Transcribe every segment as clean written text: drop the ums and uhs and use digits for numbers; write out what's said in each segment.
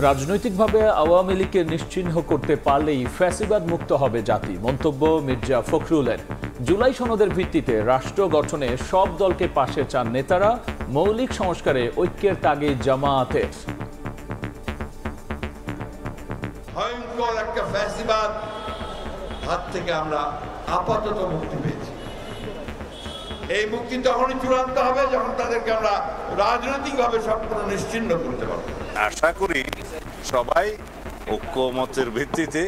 রাজনৈতিকভাবে আওয়ামী লীগকে নিশ্চিহ্ন করতে পারলেই ফ্যাসিবাদ মুক্ত হবে জাতি, মন্তব্য মির্জা ফখরুলের। জুলাই সনদের ভিত্তিতে রাষ্ট্র গঠনে সব দলকে পাশে চান নেতারা, মৌলিক সংস্কারে ঐক্যের তাগিদ জামায়াতের। ভয়ঙ্কর একটা ফ্যাসিবাদ হাত থেকে আমরা আপাতত মুক্তি পেয়েছি। এই মুক্তি তখনই চূড়ান্ত হবে যখন তাদেরকে আমরা রাজনৈতিকভাবে সম্পূর্ণ নিশ্চিহ্ন করতে পারবো। আশা করি সবাই ঐক্যমতের ভিত্তিতে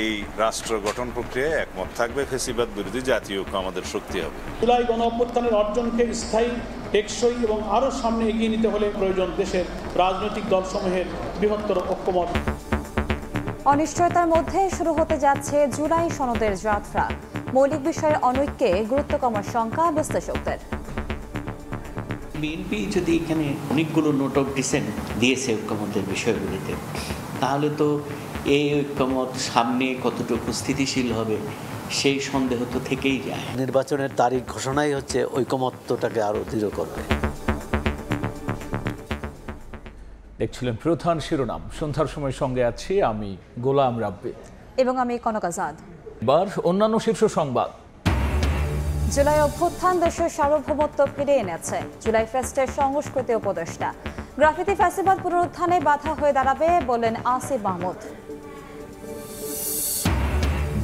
এই রাষ্ট্র গঠন প্রক্রিয়ায় একমত থাকবে। ফ্যাসিবাদ বিরোধী জাতীয় ঐক্য আমাদের শক্তি হবে। জুলাই গণ অভ্যুত্থানের অর্জনকে স্থায়ী, টেকসই এবং আরও সামনে এগিয়ে নিতে হলে প্রয়োজন দেশের রাজনৈতিক দলসমূহের বৃহত্তর ঐক্যমত। অনিশ্চয়তার মধ্যে শুরু হতে যাচ্ছে জুলাই সনদের যাত্রা। মৌলিক বিষয়ের অনৈক্যে গুরুত্ব কমার শঙ্কা বিশ্লেষকদের। বিএনপি যদি এখানে অনেকগুলো নোট অফ ডিসেন্ট দিয়েছে ঐক্যমতের বিষয়গুলিতে, তাহলে তো এই ঐক্যমত সামনে কতটুকু স্থিতিশীল হবে সেই সন্দেহ তো থেকেই যায়। নির্বাচনের তারিখ ঘোষণাই হচ্ছে ঐকমত্যটাকে আরো দৃঢ় করবে। দেখছিলেন প্রধান শিরোনাম। সন্ধ্যার সময় সঙ্গে আছি আমি গোলাম রাব্বি এবং আমি কনক আজাদ। এবার অন্যান্য শীর্ষ সংবাদ। জুলাই অভ্যুত্থান দেশের সার্বভৌমত্ব ফিরিয়ে এনেছে, জুলাই ফেস্টের সংস্কৃতি উপদেষ্টা। গ্রাফিতি ফ্যাসিবাদ পুনরুত্থানে বাধা হয়ে দাঁড়াবে বলেন আসিফ মাহমুদ।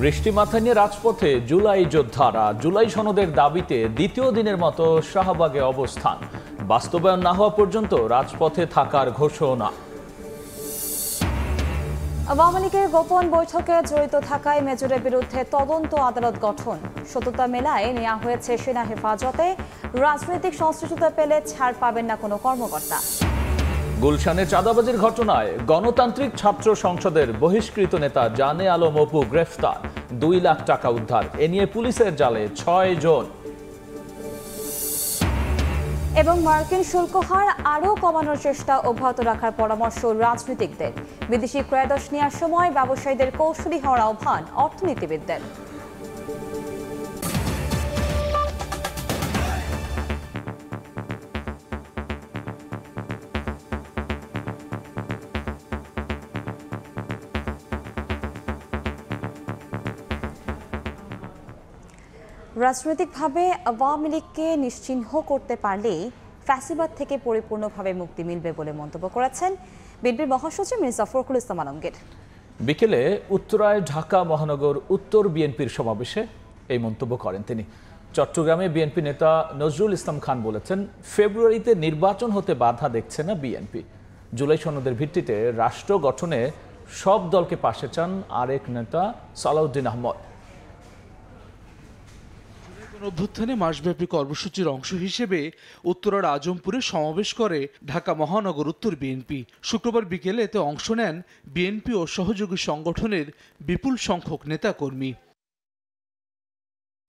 বৃষ্টি মাথায় নিয়ে রাজপথে জুলাই যোদ্ধারা। জুলাই সনদের দাবিতে দ্বিতীয় দিনের মতো শাহবাগে অবস্থান। বাস্তবায়ন না হওয়া পর্যন্ত রাজপথে থাকার ঘোষণা। আওয়ামী লীগের গোপন বৈঠকে জড়িত থাকায় মেজরের বিরুদ্ধে তদন্ত আদালত গঠন। সততা মেলায় নেওয়া হয়েছে সেনা হেফাজতে। রাজনৈতিক সংশ্লিষ্টতা পেলে ছাড় পাবেন না কোনো কর্মকর্তা। গুলশানের চাঁদাবাজির ঘটনায় গণতান্ত্রিক ছাত্র সংসদের বহিষ্কৃত নেতা জানে আলম অপু গ্রেফতার। 2 লাখ টাকা উদ্ধার। এ নিয়ে পুলিশের জালে 6 জন। এবং মার্কিন শুল্ক হার আরও কমানোর চেষ্টা অব্যাহত রাখার পরামর্শ রাজনীতিকদের। বিদেশি ক্রয়াদেশ নেওয়ার সময় ব্যবসায়ীদের কৌশলী হওয়ার আহ্বান অর্থনীতিবিদদের। রাজনৈতিকভাবে আওয়ামী লীগকে নিশ্চিহ্ন করতে পারলেই ফ্যাসিবাদ থেকে পরিপূর্ণভাবে মুক্তি মিলবে বলে মন্তব্য করেছেন বিএনপির মহাসচিব মির্জা ফখরুল ইসলাম আলমগীর। বিকেলে উত্তরায় ঢাকা মহানগর উত্তর বিএনপির সমাবেশে এই মন্তব্য করেন তিনি। চট্টগ্রামে বিএনপি নেতা নজরুল ইসলাম খান বলেছেন, ফেব্রুয়ারিতে নির্বাচন হতে বাধা দেখছে না বিএনপি। জুলাই সনদের ভিত্তিতে রাষ্ট্র গঠনে সব দলকে পাশে চান আরেক নেতা সালাউদ্দিন আহমদ। অভ্যুত্থানে মাসব্যাপী কর্মসূচির অংশ হিসেবে উত্তরার আজমপুরে সমাবেশ করে ঢাকা মহানগর উত্তর বিএনপি। শুক্রবার বিকেলে এতে অংশ নেন বিএনপি ও সহযোগী সংগঠনের বিপুল সংখ্যক নেতাকর্মী।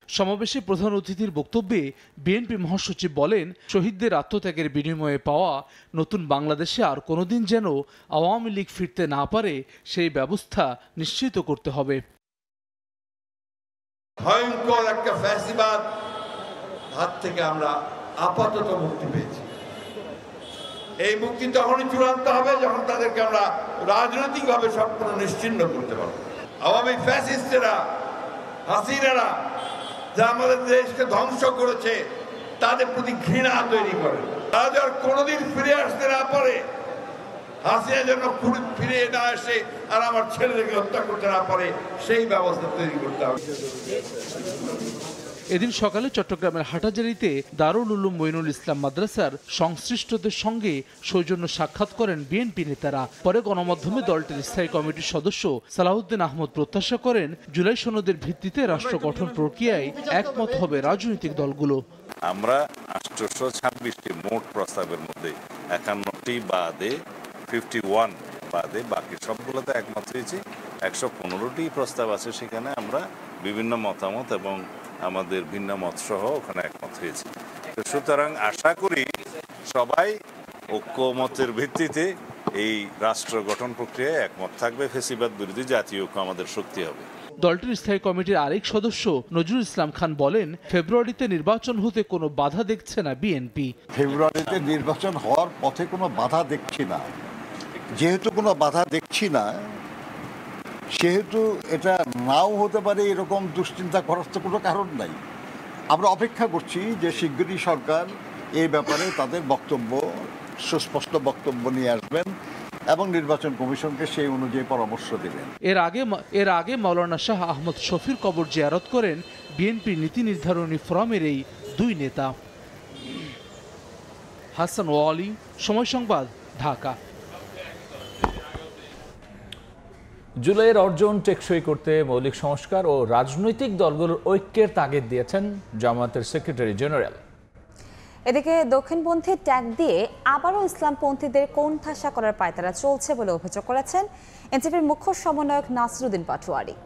সমাবেশে প্রধান অতিথির বক্তব্যে বিএনপি মহাসচিব বলেন, শহীদদের আত্মত্যাগের বিনিময়ে পাওয়া নতুন বাংলাদেশে আর কোনোদিন যেন আওয়ামী লীগ ফিরতে না পারে সেই ব্যবস্থা নিশ্চিত করতে হবে। ভয়ঙ্কর একটা ফ্যাসিবাদ হাত থেকে আমরা আপাতত মুক্তি পেয়েছি। এই মুক্তি তখনই চূড়ান্ত হবে যখন তাদেরকে আমরা রাজনৈতিকভাবে সম্পূর্ণ নিশ্চিহ্ন করতে পারবো। আওয়ামী ফ্যাসিস্টেরা, হাসিনারা যা আমাদের দেশকে ধ্বংস করেছে তাদের প্রতি ঘৃণা তৈরি করে। তারা যেন কোনোদিন ফিরে আসতে না পারে, হাসিনা যেন ফিরে না আসে আর আমার ছেলেদেরকে হত্যা করতে না পারে, সেই ব্যবস্থা তৈরি করতে হবে। এদিন সকালে চট্টগ্রামের হাটাজারিতে দারুল উলুম মঈনুল ইসলাম মাদ্রাসার সংশ্লিষ্টদের সঙ্গে সৌজন্য সাক্ষাৎ করেন বিএনপি নেতারা। পরে গণমাধ্যমে দলটির স্থায়ী কমিটির সদস্য সালাউদ্দিন আহমদ প্রত্যাশা করেন, জুলাই সনদের ভিত্তিতে রাষ্ট্র গঠন প্রক্রিয়ায় একমত হবে রাজনৈতিক দলগুলো। আমরা 826টি মোট প্রস্তাবের মধ্যে 51টি বাদে 51 বাদে বাকি সবগুলোতে একমত হয়েছি। 115টি প্রস্তাব আছে, সেখানে আমরা বিভিন্ন মতামত এবং আমাদের ভিন্ন মত সহ ওখানে একমত হয়েছে। সুতরাং আশা করি সবাই ঐক্যমতের ভিত্তিতে এই রাষ্ট্র গঠন প্রক্রিয়ায় একমত থাকবে। ফ্যাসিবাদ বিরোধী জাতীয় ঐক্য আমাদের শক্তি হবে। দলটির স্থায়ী কমিটির আরেক সদস্য নজরুল ইসলাম খান বলেন, ফেব্রুয়ারিতে নির্বাচন হতে কোনো বাধা দেখছে না বিএনপি। ফেব্রুয়ারিতে নির্বাচন হওয়ার পথে কোনো বাধা দেখছি না, যেহেতু কোনো বাধা দেখছি না, সেহেতু এটা নাও হতে পারে এরকম দুশ্চিন্তা করার তো কোনো কারণ নাই। আমরা অপেক্ষা করছি যে শিগগিরই সরকার এই ব্যাপারে তাদের বক্তব্য, সুস্পষ্ট বক্তব্য নিয়ে আসবেন এবং নির্বাচন কমিশনকে সেই অনুযায়ী পরামর্শ দেবেন। এর আগে মাওলানা শাহ আহমদ শফির কবর জিয়ারত করেন বিএনপি নীতি নির্ধারণী ফোরামের এই দুই নেতা। হাসান ওয়ালি, সময় সংবাদ, ঢাকা। জুলাইয়ের অর্জন টেকসই করতে মৌলিক সংস্কার ও রাজনৈতিক দলগুলোর ঐক্যের তাগিদ দিয়েছেন জামায়াতের সেক্রেটারি জেনারেল। এদিকে দক্ষিণপন্থী ট্যাগ দিয়ে আবারও ইসলামপন্থীদের কোণঠাসা করার পায়তারা চলছে বলে অভিযোগ করেছেন এনসিপির মুখ্য সমন্বয়ক নাসিরুদ্দিন পাটোয়ারি।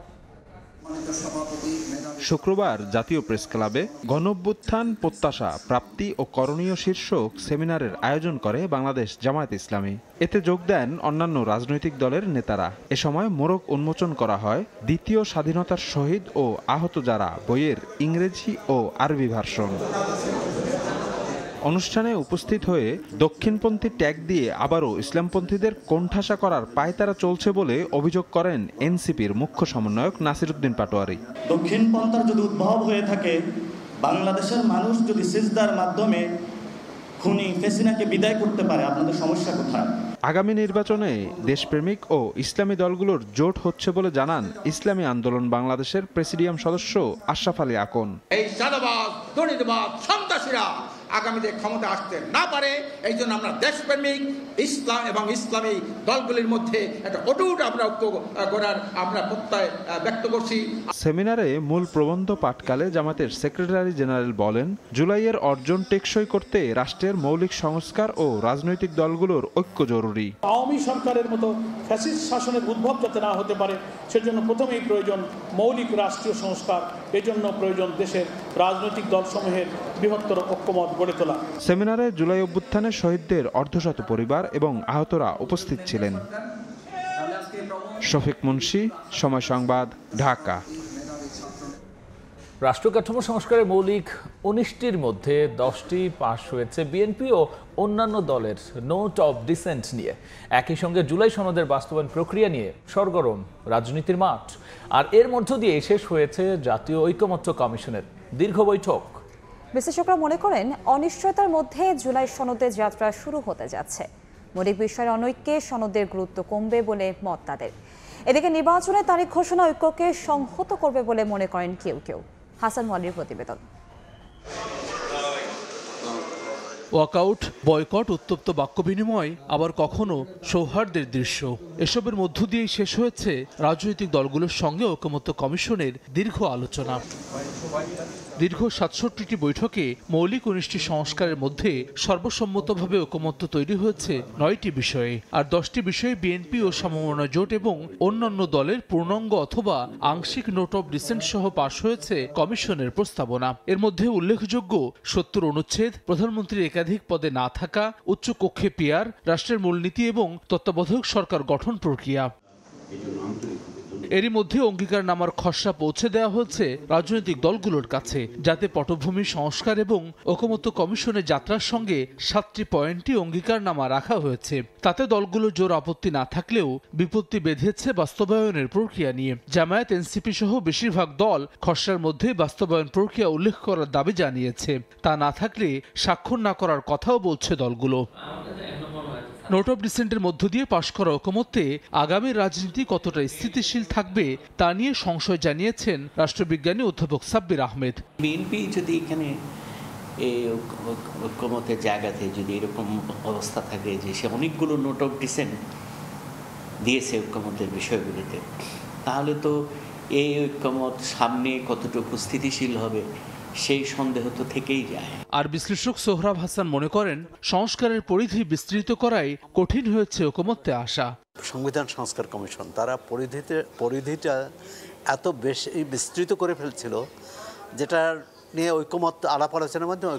শুক্রবার জাতীয় প্রেস ক্লাবে গণঅভ্যুত্থান, প্রত্যাশা, প্রাপ্তি ও করণীয় শীর্ষক সেমিনারের আয়োজন করে বাংলাদেশ জামায়াত ইসলামী। এতে যোগ দেন অন্যান্য রাজনৈতিক দলের নেতারা। এ সময় মোড়ক উন্মোচন করা হয় দ্বিতীয় স্বাধীনতার শহীদ ও আহত যারা বইয়ের ইংরেজি ও আরবি ভার্সন। অনুষ্ঠানে উপস্থিত হয়ে দক্ষিণপন্থী ট্যাগ দিয়ে আবারও ইসলামপন্থীদের কোণঠাসা করার পায়তারা চলছে বলে অভিযোগ করেন এনসিপির মুখ্য সমন্বয়ক নাসিরুদ্দিন পাটোয়ারি। দক্ষিণপন্থার যদি উদ্ভব হয়ে থাকে, বাংলাদেশের মানুষ যদি সিজদার মাধ্যমে খুনি ফেসিনাকে বিদায় করতে পারে, আপনাদের সমস্যা কোথায়? আগামী নির্বাচনে দেশপ্রেমিক ও ইসলামী দলগুলোর জোট হচ্ছে বলে জানান ইসলামী আন্দোলন বাংলাদেশের প্রেসিডিয়াম সদস্য আশরাফ আলী আকন। এই সাদাবাদ, দুর্নীতিবাদ, সন্ত্রাসীরা আগামীতে ক্ষমতা আসতে না পারে, এই জন্য আমরা দেশপ্রেমিক ইসলাম এবং ইসলামী দলগুলির মধ্যে একটা অটুট আমরা ঐক্য করার আমরা প্রত্যয় ব্যক্ত করছি। সেমিনারে মূল প্রবন্ধ পাঠকালে জামাতের সেক্রেটারি জেনারেল বলেন, জুলাইয়ের অর্জন টেকসই করতে রাষ্ট্রের মৌলিক সংস্কার ও রাজনৈতিক দলগুলোর ঐক্য জরুরি। আওয়ামী সরকারের মতো ফ্যাসিস্ট শাসনের উদ্ভব যাতে না হতে পারে, সেজন্য প্রথমেই প্রয়োজন মৌলিক রাষ্ট্রীয় সংস্কার। এজন্য প্রয়োজন দেশের রাজনৈতিক দলসমূহের বৃহত্তর ঐক্যমত গড়ে তোলা। সেমিনারে জুলাই অভ্যুত্থানের শহীদদের অর্ধশত পরিবার এবং আহতরা উপস্থিত ছিলেন। শফিক মুন্সি, সময় সংবাদ, ঢাকা। রাষ্ট্র কাঠামো সংস্কারের মৌলিক 19টির মধ্যে 10টি পাশ হয়েছে বিএনপি ও অন্যান্য দলের নোট অব ডিসেন্ট নিয়ে। একই সঙ্গে জুলাই সনদের বাস্তবায়ন প্রক্রিয়া নিয়ে সরগরম রাজনীতির মাঠ। আর এর মধ্য দিয়ে শেষ হয়েছে জাতীয় ঐকমত্য কমিশনের দীর্ঘ বৈঠক। বিশ্লেষকরা মনে করেন, অনিশ্চয়তার মধ্যে জুলাই সনদের যাত্রা শুরু হতে যাচ্ছে। মৌলিক বিষয়ের অনৈক্যে সনদের গুরুত্ব কমবে বলে মত তাদের। এদিকে নির্বাচনের তারিখ ঘোষণা ঐক্যকে সংহত করবে বলে মনে করেন কেউ কেউ। হাসান ওয়ালির প্রতিবেদন। ওয়াকআউট, বয়কট, উত্তপ্ত বাক্য বিনিময়, আবার কখনো সৌহার্দ্যের দৃশ্য, এসবের মধ্য দিয়েই শেষ হয়েছে রাজনৈতিক দলগুলোর সঙ্গে ঐকমত্য কমিশনের দীর্ঘ আলোচনা। দীর্ঘ 67টি বৈঠকে মৌলিক 19টি সংস্কারের মধ্যে সর্বসম্মতভাবে ঐকমত্য তৈরি হয়েছে 9টি বিষয়ে। আর 10টি বিষয়ে বিএনপি ও সমমনা জোট এবং অন্যান্য দলের পূর্ণাঙ্গ অথবা আংশিক নোট অব ডিসেন্ট সহ পাশ হয়েছে কমিশনের প্রস্তাবনা। এর মধ্যে উল্লেখযোগ্য 70 অনুচ্ছেদ, প্রধানমন্ত্রীর একাধিক পদে না থাকা, উচ্চ কক্ষে পিয়ার, রাষ্ট্রের মূলনীতি এবং তত্ত্বাবধায়ক সরকার গঠন প্রক্রিয়া। এরই মধ্যে অঙ্গীকারনামার খসড়া পৌঁছে দেওয়া হয়েছে রাজনৈতিক দলগুলোর কাছে, যাতে পটভূমি সংস্কার এবং ঐকমত্য কমিশনের যাত্রার সঙ্গে 7টি পয়েন্টই অঙ্গীকারনামা রাখা হয়েছে। তাতে দলগুলো জোর আপত্তি না থাকলেও বিপত্তি বেঁধেছে বাস্তবায়নের প্রক্রিয়া নিয়ে। জামায়াত, এনসিপি সহ বেশিরভাগ দল খসড়ার মধ্যে বাস্তবায়ন প্রক্রিয়া উল্লেখ করার দাবি জানিয়েছে। তা না থাকলে স্বাক্ষর না করার কথাও বলছে দলগুলো। নোট অব ডিসেন্টের মধ্য দিয়ে পাশ করা ঐকমত্যে আগামী রাজনীতি কতটা স্থিতিশীল থাকবে তা নিয়ে সংশয় জানিয়েছেন রাষ্ট্রবিজ্ঞানী অধ্যাপক সাব্বির আহমেদ। বিএনপি যদি এখানে এই ঐকমত্যের জায়গাতে যদি এরকম অবস্থা থাকে যে সে অনেকগুলো নোট অব ডিসেন্ট দিয়েছে ঐকমত্যের বিষয়গুলিতে, তাহলে তো এই ঐকমত সামনে কতটুকু স্থিতিশীল হবে সেই সন্দেহ তো থেকেই যায়। আর বিশ্লেষক সোহরাব হাসান মনে করেন, সংস্কারের পরিধি বিস্তৃত করাই কঠিন হয়েছে ঐকমত্যে আসা। সংবিধান সংস্কার কমিশন তারা পরিধিটা এত বেশি বিস্তৃত করে ফেলছিল, যেটার নিয়ে ঐকমত্য আলাপ আলোচনার মাধ্যমে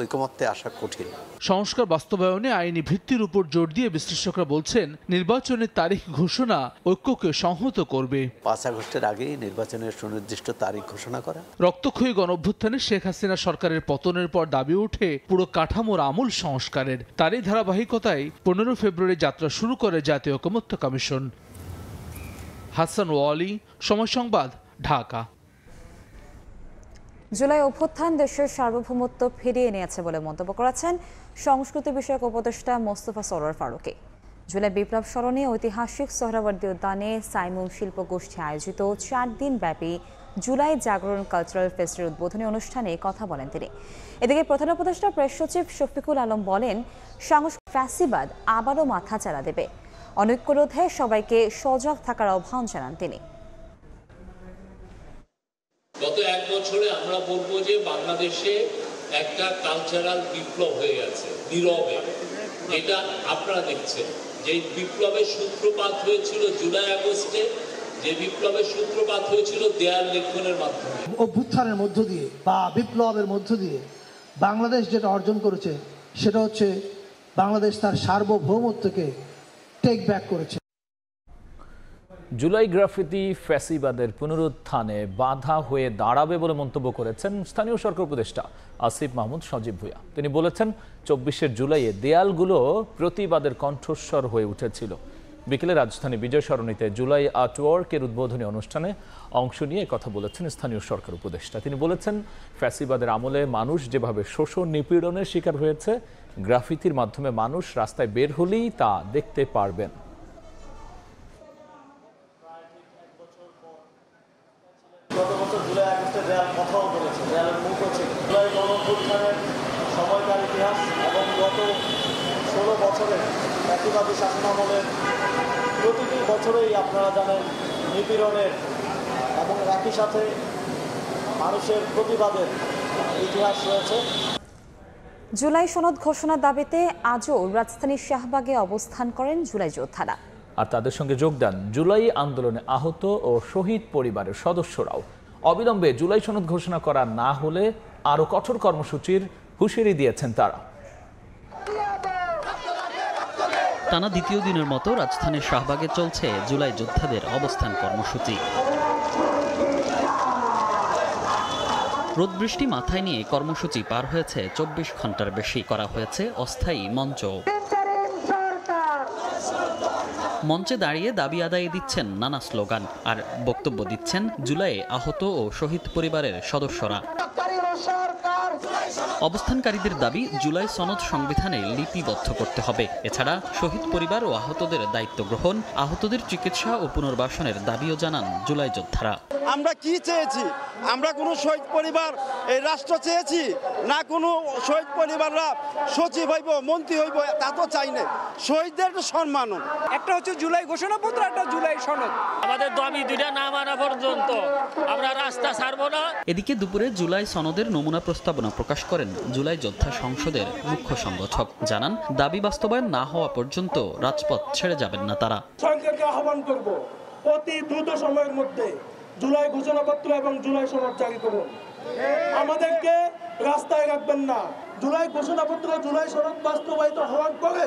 ঐকমত্যে আসা কঠিন। সংস্কার বাস্তবায়নে আইনি ভিত্তির উপর জোর দিয়ে বিশ্লেষকরা বলছেন নির্বাচনের তারিখ ঘোষণা ঐক্যকে সংহত করবে। 5 আগস্টের আগেই নির্বাচনের সুনির্দিষ্ট তারিখ ঘোষণা করা। রক্তক্ষয়ী গণঅভ্যুত্থানে শেখ হাসিনা সরকারের পতনের পর দাবি ওঠে পুরো কাঠামোর আমূল সংস্কারের। তারই ধারাবাহিকতায় 15 ফেব্রুয়ারি যাত্রা শুরু করে জাতীয় ঐকমত্য কমিশন। হাসান ওয়ালি, সময় সংবাদ, ঢাকা। জুলাই অভ্যুত্থান দেশের সার্বভৌমত্ব ফিরিয়ে এনেছে বলে মন্তব্য করেছেন সংস্কৃতি বিষয়ক উপদেষ্টা মোস্তফা সরোয়ার ফারুকী। জুলাই বিপ্লব স্মরণে ঐতিহাসিক সোহরাওয়ার্দী উদ্যানে সাইমুম শিল্প গোষ্ঠী আয়োজিত 4 দিন ব্যাপী জুলাই জাগরণ কালচারাল ফেস্টের উদ্বোধনী অনুষ্ঠানে কথা বলেন তিনি। এদিকে প্রধান উপদেষ্টা প্রেস সচিব শফিকুল আলম বলেন, ফ্যাসিবাদ আবারও মাথাচাড়া দেবে। অনৈক্য রোধে সবাইকে সজাগ থাকার আহ্বান জানান তিনি। গত 1 বছরে আমরা বলবো যে বাংলাদেশে একটা কালচারাল বিপ্লব হয়ে গেছে নীরবে। এটা আপনারা দেখছেন যে বিপ্লবের সূত্রপাত হয়েছিল জুলাই আগস্টে, যে বিপ্লবের সূত্রপাত হয়েছিল দেয়াল লেখনের মাধ্যমে। অভ্যুত্থানের মধ্য দিয়ে বা বিপ্লবের মধ্য দিয়ে বাংলাদেশ যেটা অর্জন করেছে সেটা হচ্ছে বাংলাদেশ তার সার্বভৌমত্বকে টেক ব্যাক করেছে। জুলাই গ্রাফিতি ফ্যাসিবাদের পুনরুত্থানে বাধা হয়ে দাঁড়াবে বলে মন্তব্য করেছেন স্থানীয় সরকার উপদেষ্টা আসিফ মাহমুদ সজীব ভুঁইয়া। তিনি বলেছেন, 24 জুলাইয়ে দেয়ালগুলো প্রতিবাদের কণ্ঠস্বর হয়ে উঠেছিল। বিকেলে রাজধানী বিজয় সরণিতে জুলাই আর্টওয়ার্কের উদ্বোধনী অনুষ্ঠানে অংশ নিয়ে কথা বলেছেন স্থানীয় সরকার উপদেষ্টা। তিনি বলেছেন, ফ্যাসিবাদের আমলে মানুষ যেভাবে শোষণ নিপীড়নের শিকার হয়েছে, গ্রাফিতির মাধ্যমে মানুষ রাস্তায় বের হলেই তা দেখতে পারবেন। গত বছর জুলাই আগস্টে দেয়াল কথাও বলেছে, দেয়ালের মুখও ছিল। জুলাই গণঅভ্যুত্থানের সময়কার ইতিহাস এবং গত 16 বছরের ফ্যাসিবাদী শাসনামলের প্রতিটি বছরেই আপনারা জানেন নিপীড়নের এবং একই সাথে মানুষের প্রতিবাদের ইতিহাস রয়েছে। জুলাই সনদ ঘোষণার দাবিতে আজও রাজধানীর শাহবাগে অবস্থান করেন জুলাই যোদ্ধারা। আর তাদের সঙ্গে যোগ দেন জুলাই আন্দোলনে আহত ও শহীদ পরিবারের সদস্যরাও। অবিলম্বে জুলাই সনদ ঘোষণা করা না হলে আরও কঠোর কর্মসূচির হুঁশিয়ারি দিয়েছেন তারা। টানা দ্বিতীয় দিনের মতো রাজধানীর শাহবাগে চলছে জুলাই যোদ্ধাদের অবস্থান কর্মসূচি। রোদ বৃষ্টি মাথায় নিয়ে কর্মসূচি পার হয়েছে 24 ঘন্টার বেশি। করা হয়েছে অস্থায়ী মঞ্চ। মঞ্চে দাঁড়িয়ে দাবি আদায়ে দিচ্ছেন নানা স্লোগান আর বক্তব্য দিচ্ছেন জুলাইয়ে আহত ও শহীদ পরিবারের সদস্যরা। অবস্থানকারীদের দাবি জুলাই সনদ সংবিধানে লিপিবদ্ধ করতে হবে। এছাড়া শহীদ পরিবার ও আহতদের দায়িত্ব গ্রহণ, আহতদের চিকিৎসা ও পুনর্বাসনের দাবিও জানান জুলাই যোদ্ধারা। আমরা কি চেয়েছি? আমরা কোনো শহীদ পরিবার এই রাষ্ট্র চেয়েছি না কোনো শহীদ পরিবাররা সচিব হইব, মন্ত্রী হইব, তা তো চাই না। শহীদদের সম্মান একটা হচ্ছে জুলাই ঘোষণাপত্র, একটা জুলাই সনদ। আমাদের দাবি দুইটা না মানা পর্যন্ত আমরা রাস্তা ছাড়বো না। এদিকে দুপুরে জুলাই সনদের নমুনা প্রস্তাবনা প্রকাশ করেন জুলাই যোদ্ধা সংসদের মুখ্য সংগঠক। জানান, দাবি বাস্তবায়ন না হওয়া পর্যন্ত রাজপথ ছেড়ে যাবেন না তারা। সরকারকে আহ্বান করব অতি দ্রুত সময়ের মধ্যে জুলাই ঘোষণাপত্র এবং জুলাই সনদ জারি করুন। আমাদেরকে রাস্তায় রাখবেন না। জুলাই ঘোষণাপত্র, জুলাই সনদ বাস্তবায়িত হওয়ার পরে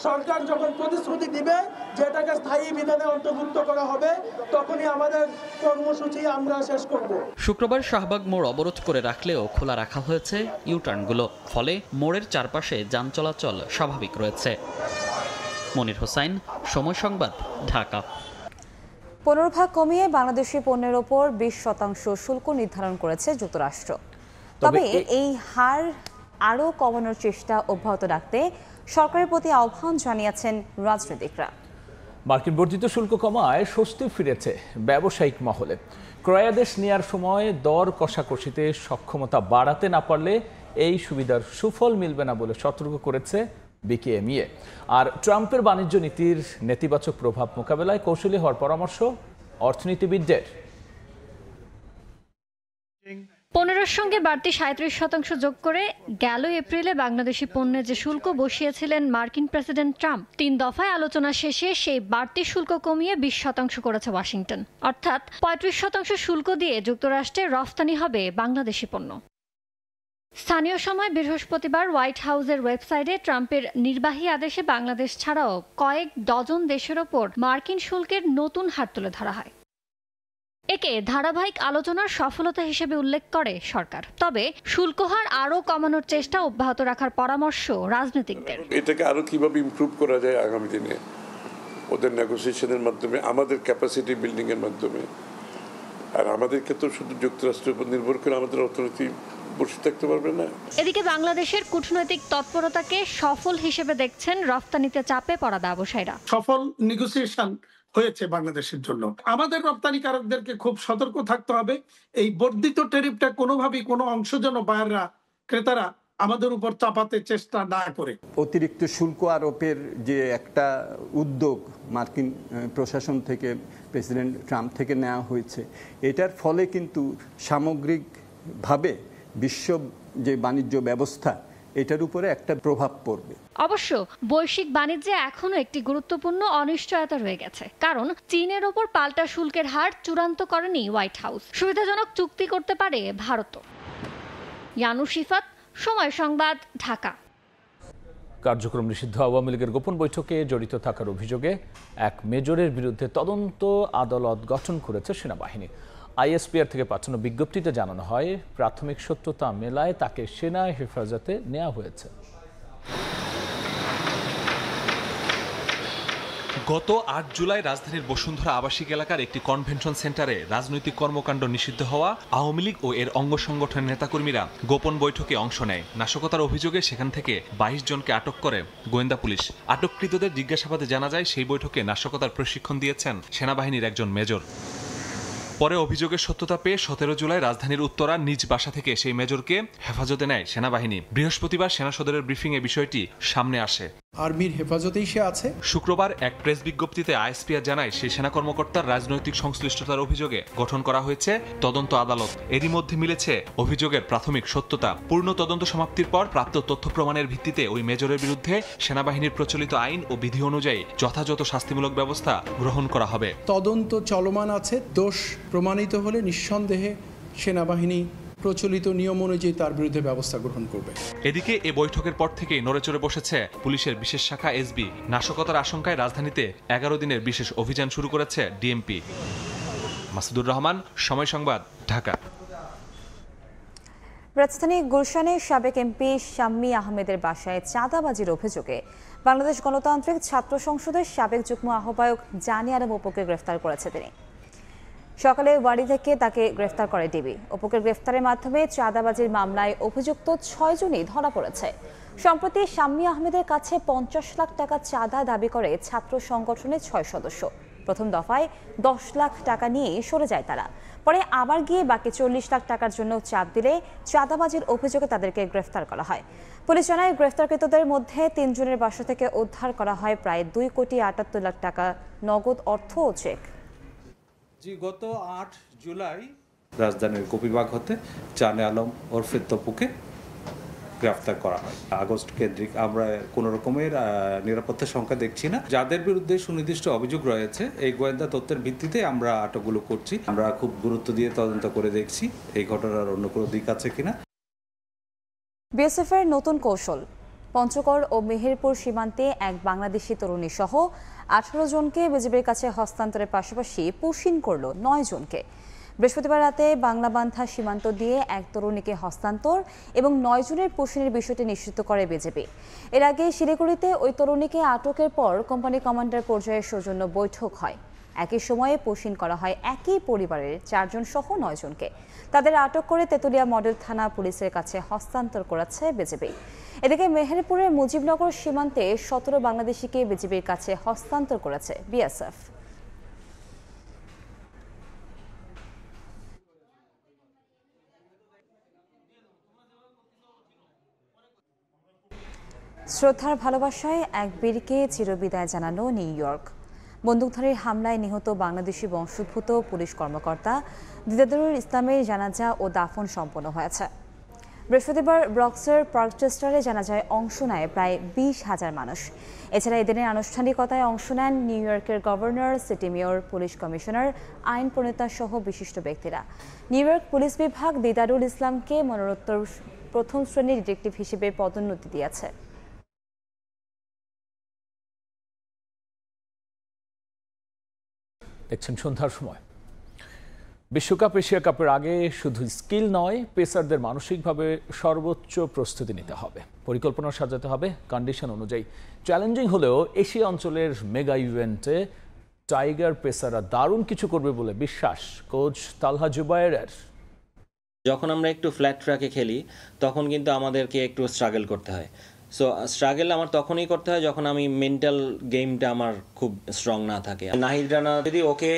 সরকার যখন প্রতিশ্রুতি দিবে যেটাকে স্থায়ী বিধানে অন্তর্ভুক্ত করা হবে, তখনই আমাদের কর্মসূচি আমরা শেষ করব। শুক্রবার শাহবাগ মোড় অবরোধ করে রাখলেও খোলা রাখা হয়েছে ইউটার্নগুলো। ফলে মোড়ের চারপাশে যান চলাচল স্বাভাবিক রয়েছে। মনির হোসাইন, সময় সংবাদ, ঢাকা। 15% কমিয়ে বাংলাদেশি পণ্যের ওপর 20% শুল্ক নির্ধারণ করেছে যুক্তরাষ্ট্র। তবে এই হার আরও কমানোর চেষ্টা অব্যাহত রাখতে সরকারের প্রতি আহ্বান জানিয়েছেন রাজনীতিকরা। মার্কিন বর্ধিত শুল্ক কমায় স্বস্তি ফিরেছে ব্যবসায়িক মহলে। ক্রয়াদেশ নেওয়ার সময় দর কষাকষিতে সক্ষমতা বাড়াতে না পারলে এই সুবিধার সুফল মিলবে না বলে সতর্ক করেছে বিকেএমইএ। আর ট্রাম্পের বাণিজ্য নীতির নেতিবাচক প্রভাব মোকাবেলায় কৌশলী হওয়ার পরামর্শ অর্থনীতিবিদদের। 15-র সঙ্গে বাড়তি 37% যোগ করে গেল এপ্রিলে বাংলাদেশি পণ্যে যে শুল্ক বসিয়েছিলেন মার্কিন প্রেসিডেন্ট ট্রাম্প, 3 দফায় আলোচনা শেষে সেই বাড়তি শুল্ক কমিয়ে 20% করেছে ওয়াশিংটন। অর্থাৎ 35% শুল্ক দিয়ে যুক্তরাষ্ট্রে রফতানি হবে বাংলাদেশি পণ্য। স্থানীয় সময় বৃহস্পতিবার হোয়াইট হাউসের ওয়েবসাইটে ট্রাম্পের নির্বাহী আদেশে বাংলাদেশ ছাড়াও কয়েক ডজন দেশের ওপর মার্কিন শুল্কের নতুন হার তুলে ধরা হয়। একে ধারাবাহিক আলোচনার সফলতা হিসেবে উল্লেখ করে সরকার। তবে শুল্ক হার আরও কমানোর চেষ্টা অব্যাহত রাখার পরামর্শ রাজনীতিকদের। এটাকে আরো কিভাবে ইমপ্রুভ করা যায় আগামী দিনে ওদের নেগোসিয়েশনের মাধ্যমে, আমাদের ক্যাপাসিটি বিল্ডিং এর মাধ্যমে। আর আমাদেরকে তো শুধু যুক্তরাষ্ট্রের উপর নির্ভর করে আমাদের অর্থনীতি বসে থাকতে পারবে না। এদিকে বাংলাদেশের কূটনৈতিক তৎপরতাকে সফল হিসেবে দেখছেন রফতানিতে চাপে পড়া ব্যবসায়ীরা। সফল নেগোসিয়েশন হয়েছে বাংলাদেশের জন্য। আমাদের রপ্তানিকারকদেরকে খুব সতর্ক থাকতে হবে, এই বর্ধিত ট্যারিফটা কোনোভাবেই কোনো অংশ যেন বাইরেরা ক্রেতারা আমাদের উপর চাপাতে চেষ্টা না করে। অতিরিক্ত শুল্ক আরোপের যে একটা উদ্যোগ মার্কিন প্রশাসন থেকে, প্রেসিডেন্ট ট্রাম্প থেকে নেওয়া হয়েছে, এটার ফলে কিন্তু সামগ্রিকভাবে বিশ্ব যে বাণিজ্য ব্যবস্থা এটার উপরে একটা প্রভাব পড়বে। অবশ্য বৈশ্বিক বাণিজ্যে এখনো একটি গুরুত্বপূর্ণ অনিশ্চয়তা রয়ে গেছে, কারণ চীনের ওপর পাল্টা শুল্কের হার চূড়ান্ত করেনি হোয়াইট হাউস। সুবিধাজনক চুক্তি করতে পারে ভারতও। ইয়ানু শিফাত, সময় সংবাদ, ঢাকা। কার্যক্রম নিষিদ্ধ আওয়ামী লীগের গোপন বৈঠকে জড়িত থাকার অভিযোগে এক মেজরের বিরুদ্ধে তদন্ত আদালত গঠন করেছে সেনাবাহিনী। আইএসপিআর থেকে পাঠানো বিজ্ঞপ্তিতে জানানো হয়, প্রাথমিক সত্যতা মেলায় তাকে সেনা হেফাজতে নেওয়া হয়েছে। গত ৮ জুলাই রাজধানীর বসুন্ধরা আবাসিক এলাকার একটি কনভেনশন সেন্টারে রাজনৈতিক কর্মকাণ্ড নিষিদ্ধ হওয়া আওয়ামী লীগ ও এর অঙ্গ সংগঠনের নেতাকর্মীরা গোপন বৈঠকে অংশ নেয়। নাশকতার অভিযোগে সেখান থেকে ২২ জনকে আটক করে গোয়েন্দা পুলিশ। আটককৃতদের জিজ্ঞাসাবাদে জানা যায়, সেই বৈঠকে নাশকতার প্রশিক্ষণ দিয়েছেন সেনাবাহিনীর একজন মেজর। পরে অভিযোগের সত্যতা পেয়ে ১৭ জুলাই রাজধানীর উত্তরা নিজ বাসা থেকে সেই মেজরকে হেফাজতে নেয় সেনাবাহিনী। বৃহস্পতিবার সেনা সদরের ব্রিফিংয়ে বিষয়টি সামনে আসে। আর্মির হেফাজতেই সে আছে। শুক্রবার এক প্রেস বিজ্ঞপ্তিতে আইএসপিআর জানায়, সেই সেনা কর্মকর্তার রাজনৈতিক সংশ্লিষ্টতার অভিযোগে গঠন করা হয়েছে তদন্ত আদালত। এরই মধ্যে মিলেছে অভিযোগের প্রাথমিক সত্যতা। পূর্ণ তদন্ত সমাপ্তির পর প্রাপ্ত তথ্য প্রমাণের ভিত্তিতে ওই মেজরের বিরুদ্ধে সেনাবাহিনীর প্রচলিত আইন ও বিধি অনুযায়ী যথাযথ শাস্তিমূলক ব্যবস্থা গ্রহণ করা হবে। তদন্ত চলমান আছে, দোষ প্রমাণিত হলে নিঃসন্দেহে সেনাবাহিনী প্রচলিত নিয়ম অনুযায়ী তার বিরুদ্ধে ব্যবস্থা গ্রহণ করবে। এদিকে এ বৈঠকের পর থেকেই নড়েচড়ে বসেছে পুলিশের বিশেষ শাখা এসবি। নাশকতার আশঙ্কায় রাজধানীতে ১১ দিনের বিশেষ অভিযান শুরু করেছে ডিএমপি। মাসুদুর রহমান, সময় সংবাদ, ঢাকা। রাজধানী গুলশানে সাবেক এমপি শাম্মী আহমেদের বাসায় চাঁদাবাজির অভিযোগে বাংলাদেশ গণতান্ত্রিক ছাত্র সংসদের সাবেক যুগ্ম আহ্বায়ক জানি আলম অপুকে গ্রেফতার করেছে তিনি। সকালে বাড়ি থেকে তাকে গ্রেফতার করে ডিবি। অপুকে গ্রেফতারের মাধ্যমে চাঁদাবাজির মামলায় অভিযুক্ত ৬ জনই ধরা পড়েছে। সম্প্রতি শাম্মী আহমেদের কাছে ৫০ লাখ টাকা চাঁদা দাবি করে ছাত্র সংগঠনের ৬ সদস্য। প্রথম দফায় ১০ লাখ টাকা নিয়ে সরে যায় তারা। পরে আবার গিয়ে বাকি ৪০ লাখ টাকার জন্য চাপ দিলে চাঁদাবাজির অভিযোগে তাদেরকে গ্রেফতার করা হয়। পুলিশ জানায়, গ্রেফতারকৃতদের মধ্যে ৩ জনের বাসা থেকে উদ্ধার করা হয় প্রায় ২,৭৮ লাখ টাকা নগদ অর্থ ও চেক। গত ৮ জুলাই রাজধানীর গোপীবাগ হতে জানে আলম ওরফে তপুকে গ্রেফতার করা হয়। আগস্ট কেন্দ্রিক আমরা কোনো রকমের নিরাপত্তা সংখ্যা দেখছি না। যাদের বিরুদ্ধে সুনির্দিষ্ট অভিযোগ রয়েছে, এই গোয়েন্দা তথ্যের ভিত্তিতে আমরা আটকগুলো করছি। আমরা খুব গুরুত্ব দিয়ে তদন্ত করে দেখছি এই ঘটনার অন্য কোনো দিক আছে কিনা। বিএসএফের নতুন কৌশল, পঞ্চগড় ও মেহেরপুর সীমান্তে এক বাংলাদেশি তরুণী সহ ১৮ জনকে বিজিবির কাছে হস্তান্তরের পাশাপাশি পুশিন করল ৯ জনকে। বৃহস্পতিবার রাতে বাংলাবান্ধা সীমান্ত দিয়ে এক তরুণীকে হস্তান্তর এবং ৯ জনের পুশিনের বিষয়টি নিশ্চিত করে বিজিবি। এর আগে শিলিগুড়িতে ওই তরুণীকে আটকের পর কোম্পানি কমান্ডার পর্যায়ে সৌজন্য বৈঠক হয়। একই সময়ে পুশিন করা হয় একই পরিবারের ৪ জন সহ ৯ জনকে। তাদের আটক করে তেতুলিয়া মডেল থানা পুলিশের কাছে হস্তান্তর করেছে বিজিবি। এদিকে মেহেরপুরের মুজিবনগর সীমান্তে ১৭ বাংলাদেশিকে বিজিবির কাছে হস্তান্তর করেছে বিএসএফ। শ্রদ্ধার ভালোবাসায় এক বীরকে চিরবিদায় জানালো নিউ ইয়র্ক। বন্দুকধারীর হামলায় নিহত বাংলাদেশি বংশোদ্ভূত পুলিশ কর্মকর্তা দিদারুল ইসলামের জানাজা ও দাফন সম্পন্ন হয়েছে। বৃহস্পতিবার ব্রক্সের পার্কচেস্টারে জানাজায় অংশ নেয় প্রায় ২০,০০০ মানুষ। এছাড়া এদিনের আনুষ্ঠানিকতায় অংশ নেন নিউ ইয়র্কের governor, city mayor, police commissioner, আইন প্রণেতা সহ বিশিষ্ট ব্যক্তিরা। নিউ ইয়র্ক পুলিশ বিভাগ দিদারুল ইসলামকে মরণোত্তর প্রথম শ্রেণীর ডিটেকটিভ হিসেবে পদোন্নতি দিয়েছে। দেখছেন সন্ধ্যার সময়। বিশ্বকাপ, এশিয়া কাপের আগে শুধু স্কিল নয়, পেসারদের মানসিকভাবে সর্বোচ্চ প্রস্তুতি নিতে হবে, পরিকল্পনা সাজাতে হবে কন্ডিশন অনুযায়ী। চ্যালেঞ্জিং হলেও এশিয়া অঞ্চলের মেগা ইভেন্টে টাইগার পেসাররা দারুণ কিছু করবে বলে বিশ্বাস কোচ তালহা জুবায়েরের। যখন আমরা একটু ফ্ল্যাট ট্র্যাকে খেলি তখন কিন্তু আমাদেরকে একটু স্ট্রাগল করতে হয়। সো স্ট্রাগল আমার তখনই করতে হয় যখন আমি মেন্টাল গেমটা আমার খুব স্ট্রং না থাকে। নাহিদ রানা যদি ওকে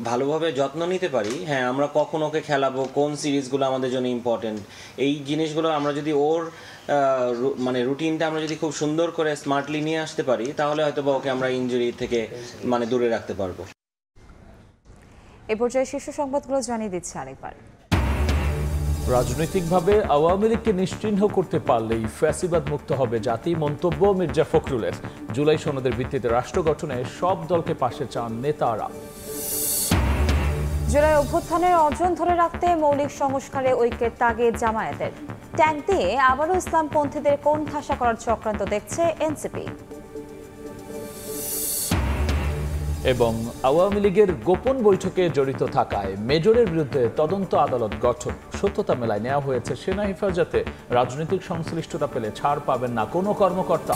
ভালোভাবে যত্ন নিতে পারি, হ্যাঁ আমরা কখন ওকে খেলাবো, কোন সিরিজগুলো আমাদের জন্য ইম্পর্টেন্ট, এই জিনিসগুলো আমরা যদি ওর মানে রুটিনটা আমরা যদি খুব সুন্দর করে স্মার্টলি নিয়ে আসতে পারি, তাহলে হয়তো বা ওকে আমরা ইনজুরি থেকে মানে দূরে রাখতে পারবো। এ পর্যায়ে শীর্ষ সংবাদগুলো জানিয়ে দিচ্ছে আরেকবার। রাজনৈতিকভাবে আওয়ামী লীগকে নিশ্চিহ্ন করতে পারলেই ফ্যাসিবাদ মুক্ত হবে জাতি, মন্তব্য মির্জা ফখরুলের। জুলাই সনদের ভিত্তিতে রাষ্ট্র গঠনে সব দলকে পাশে চান নেতারা। জুলাই অভ্যুত্থানের অর্জন ধরে রাখতে মৌলিক সংস্কারে ঐক্যের তাগিদ জামায়াতের। ট্যাঙ্ক দিয়ে আবারও ইসলামপন্থীদের কোণঠাসা করার চক্রান্ত দেখছে এনসিপি। এবং আওয়ামী লীগের গোপন বৈঠকে জড়িত থাকায় মেজরের বিরুদ্ধে তদন্ত আদালত গঠন, সত্যতা মেলায় নেওয়া হয়েছে সেনা হেফাজতে। রাজনৈতিক সংশ্লিষ্টতা পেলে ছাড় পাবেন না কোনো কর্মকর্তা।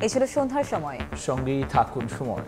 এই ছিল সন্ধ্যার সময়, সঙ্গেই থাকুন সময়।